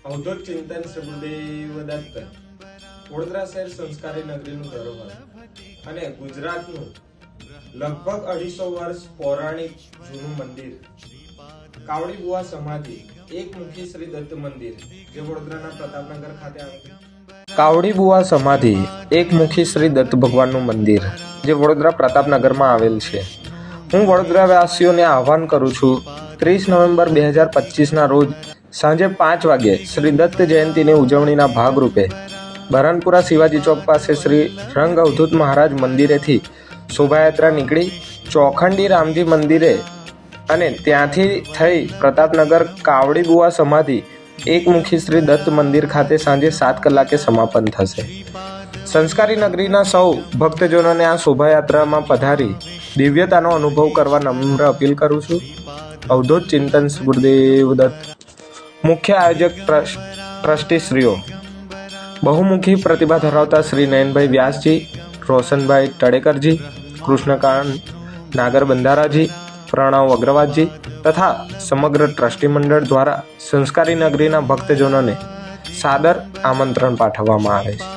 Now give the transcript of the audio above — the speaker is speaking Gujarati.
અવધૂત ચિંતન સુખદેવ દત્ત વડોદરા શહેર સંસ્કારી નગરીનું ધરોહર અને ગુજરાતનું લગભગ 250 વર્ષ પૌરાણિક જૂનું મંદિર કાવડી બુવા સમાધિ એકમુખી શ્રી દત્ત મંદિર જે વડોદરાના પ્રતાપનગર ખાતે આવેલું. કાવડી બુવા સમાધિ એકમુખી શ્રી દત્ત ભગવાનનું મંદિર જે વડોદરા પ્રતાપનગરમાં આવેલ છે. હું વડોદરાવાસીઓને આહ્વાન કરું છું 30 નવેમ્બર 2025ના રોજ સાંજે 5 વાગ્યે શ્રી દત્ત જયંતિની ઉજવણીના ભાગરૂપે બરહનપુરા શિવાજી ચોક પાસે શ્રી રંગ અવધૂત મહારાજ મંદિરેથી શોભાયાત્રા નીકળી ચોખંડી રામજી મંદિરે અને ત્યાંથી થઈ પ્રતાપનગર કાવડી બુવા સમાધિ એકમુખી શ્રી દત્ત મંદિર ખાતે સાંજે 7 કલાકે સમાપન થશે. સંસ્કારી નગરીના સૌ ભક્તજનોને આ શોભાયાત્રામાં પધારી દિવ્યતાનો અનુભવ કરવા નમ્ર અપીલ કરું છું. અવધૂત ચિંતન ગુરુદેવ દત્ત. મુખ્ય આયોજક ટ્રસ્ટીશ્રીઓ બહુમુખી પ્રતિભા ધરાવતા શ્રી નયનભાઈ વ્યાસજી, રોશનભાઈ ટડેકરજી, કૃષ્ણકાંત નાગર બંધારાજી, પ્રણવ અગ્રવાલજી તથા સમગ્ર ટ્રસ્ટી મંડળ દ્વારા સંસ્કારી નગરીના ભક્તજનોને સાદર આમંત્રણ પાઠવવામાં આવે છે.